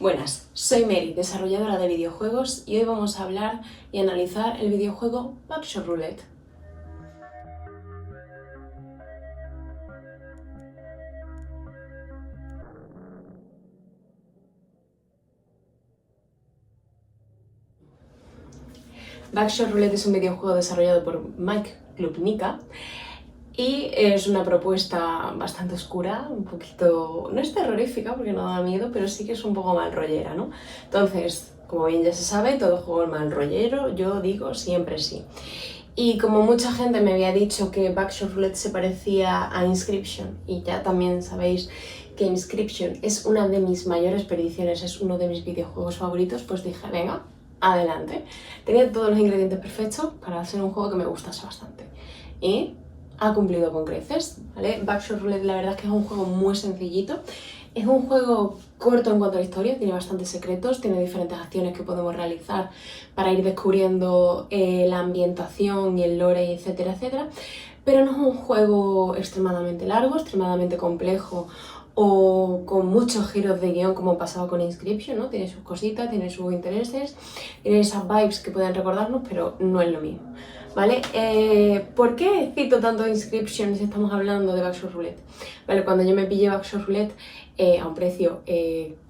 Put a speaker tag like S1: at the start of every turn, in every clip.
S1: Buenas, soy Mary, desarrolladora de videojuegos y hoy vamos a hablar y analizar el videojuego Backshot Roulette. Backshot Roulette es un videojuego desarrollado por Mike Klubnicka y es una propuesta bastante oscura, un poquito, no es terrorífica porque no da miedo, pero sí que es un poco mal rollera, ¿no? Entonces, como bien ya se sabe, todo juego es mal rollero, yo digo siempre sí. Y como mucha gente me había dicho que Backshot Roulette se parecía a Inscription, y ya también sabéis que Inscription es una de mis mayores perdiciones, es uno de mis videojuegos favoritos, pues dije, venga, adelante. Tenía todos los ingredientes perfectos para hacer un juego que me gustase bastante. Y ha cumplido con creces, ¿vale? Backshot Roulette la verdad es que es un juego muy sencillito. Es un juego corto en cuanto a la historia, tiene bastantes secretos, tiene diferentes acciones que podemos realizar para ir descubriendo la ambientación y el lore, etcétera, etcétera. Pero no es un juego extremadamente largo, extremadamente complejo o con muchos giros de guión como pasaba con Inscription, ¿no? Tiene sus cositas, tiene sus intereses, tiene esas vibes que pueden recordarnos, pero no es lo mismo, ¿vale? ¿Por qué cito tanto Inscription si estamos hablando de Backshot Roulette? Vale, cuando yo me pillé Backshot Roulette a un precio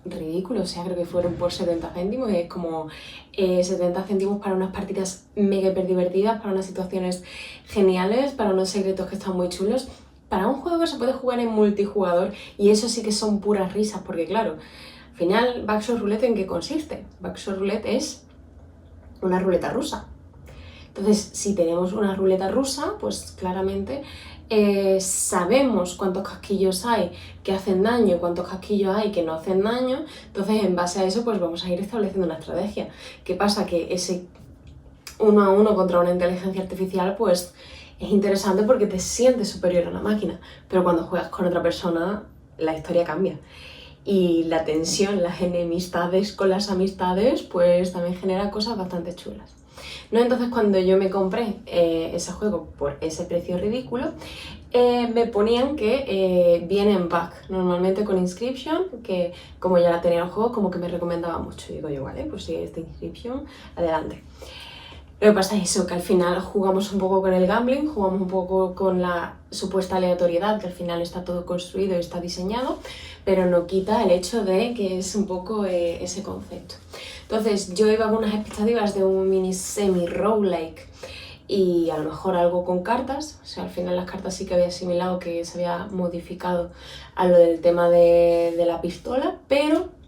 S1: ridículo, o sea, creo que fueron por 70 céntimos, es como 70 céntimos para unas partidas mega hiper divertidas, para unas situaciones geniales, para unos secretos que están muy chulos, para un juego que se puede jugar en multijugador, y eso sí que son puras risas, porque claro, al final, Backshot Roulette, ¿en qué consiste? Backshot Roulette es una ruleta rusa. Entonces, si tenemos una ruleta rusa, pues claramente sabemos cuántos casquillos hay que hacen daño, cuántos casquillos hay que no hacen daño. Entonces, en base a eso, pues vamos a ir estableciendo una estrategia. ¿Qué pasa? Que ese 1 a 1 contra una inteligencia artificial, pues es interesante porque te sientes superior a una máquina, pero cuando juegas con otra persona, la historia cambia. Y la tensión, las enemistades con las amistades, pues también genera cosas bastante chulas. ¿No? Entonces, cuando yo me compré ese juego por ese precio ridículo, me ponían que viene en pack, normalmente con Inscription, que como ya la tenía el juego, como que me recomendaba mucho. Y digo yo, vale, pues si es de Inscription, adelante. Lo que pasa es eso, que al final jugamos un poco con el gambling, jugamos un poco con la supuesta aleatoriedad, que al final está todo construido y está diseñado, pero no quita el hecho de que es un poco ese concepto. Entonces yo iba con unas expectativas de un mini semi-roguelike y a lo mejor algo con cartas, o sea, al final las cartas sí que había asimilado que se había modificado a lo del tema de la pistola, pero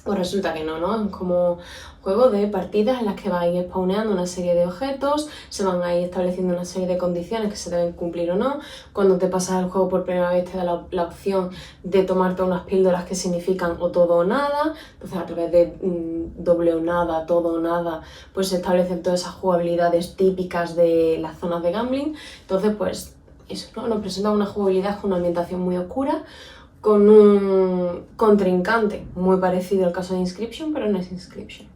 S1: pues resulta que no, ¿no? Es como juego de partidas en las que vais spawneando una serie de objetos, se van ahí estableciendo una serie de condiciones que se deben cumplir o no. Cuando te pasas el juego por primera vez te da la opción de tomarte unas píldoras que significan o todo o nada. Entonces a través de doble o nada, todo o nada, pues se establecen todas esas jugabilidades típicas de las zonas de gambling. Entonces pues eso, ¿no? Nos presenta una jugabilidad con una ambientación muy oscura, con un contrincante muy parecido al caso de Inscription, pero no es Inscription,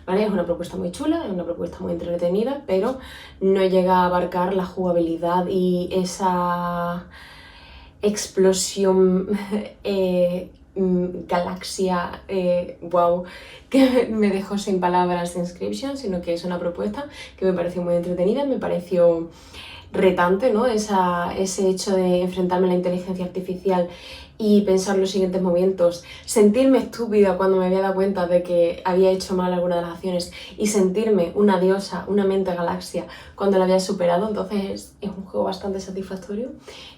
S1: ¿vale? Es una propuesta muy chula, es una propuesta muy entretenida, pero no llega a abarcar la jugabilidad y esa explosión galaxia wow, que me dejó sin palabras de Inscription, sino que es una propuesta que me pareció muy entretenida, me pareció retante, ¿no? Ese hecho de enfrentarme a la inteligencia artificial y pensar los siguientes movimientos, sentirme estúpida cuando me había dado cuenta de que había hecho mal alguna de las acciones y sentirme una diosa, una mente galaxia cuando la había superado. Entonces es un juego bastante satisfactorio,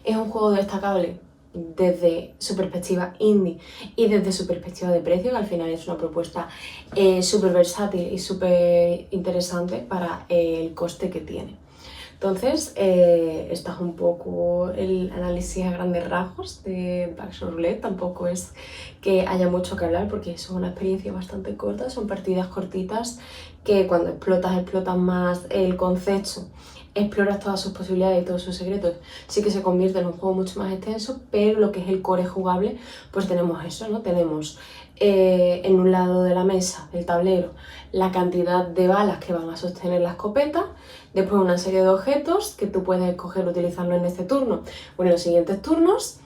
S1: es un juego destacable desde su perspectiva indie y desde su perspectiva de precio, que al final es una propuesta súper versátil y súper interesante para el coste que tiene. Entonces, este es un poco el análisis a grandes rasgos de Backshot Roulette. Tampoco es que haya mucho que hablar porque es una experiencia bastante corta, son partidas cortitas que cuando explotas más el concepto, exploras todas sus posibilidades y todos sus secretos, sí que se convierte en un juego mucho más extenso, pero lo que es el core jugable, pues tenemos eso, ¿no? Tenemos en un lado de la mesa, del tablero, la cantidad de balas que van a sostener la escopeta, después una serie de objetos que tú puedes escoger utilizarlo en este turno o en los siguientes turnos,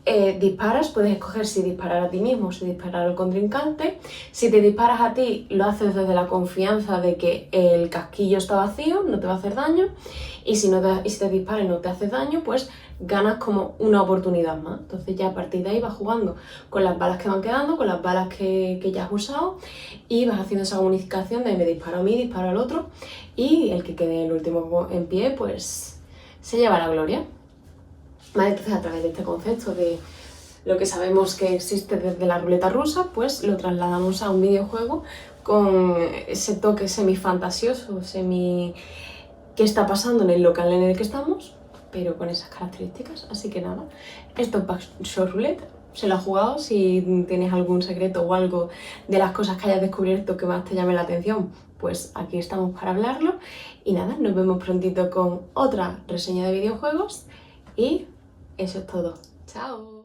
S1: disparas, puedes escoger si disparar a ti mismo o si disparar al contrincante. Si te disparas a ti, lo haces desde la confianza de que el casquillo está vacío, no te va a hacer daño. Y si te disparas y no te haces daño, pues ganas como una oportunidad más. Entonces ya a partir de ahí vas jugando con las balas que van quedando, con las balas que ya has usado, y vas haciendo esa unificación de me disparo a mí, disparo al otro, y el que quede el último en pie, pues se lleva la gloria. ¿Vale? Entonces, a través de este concepto de lo que sabemos que existe desde la ruleta rusa, pues lo trasladamos a un videojuego con ese toque semi-fantasioso, ¿qué está pasando en el local en el que estamos? Pero con esas características. Así que nada, esto es Backshot Roulette. Se lo ha jugado. Si tienes algún secreto o algo de las cosas que hayas descubierto que más te llame la atención, pues aquí estamos para hablarlo. Y nada, nos vemos prontito con otra reseña de videojuegos y eso es todo. ¡Chao!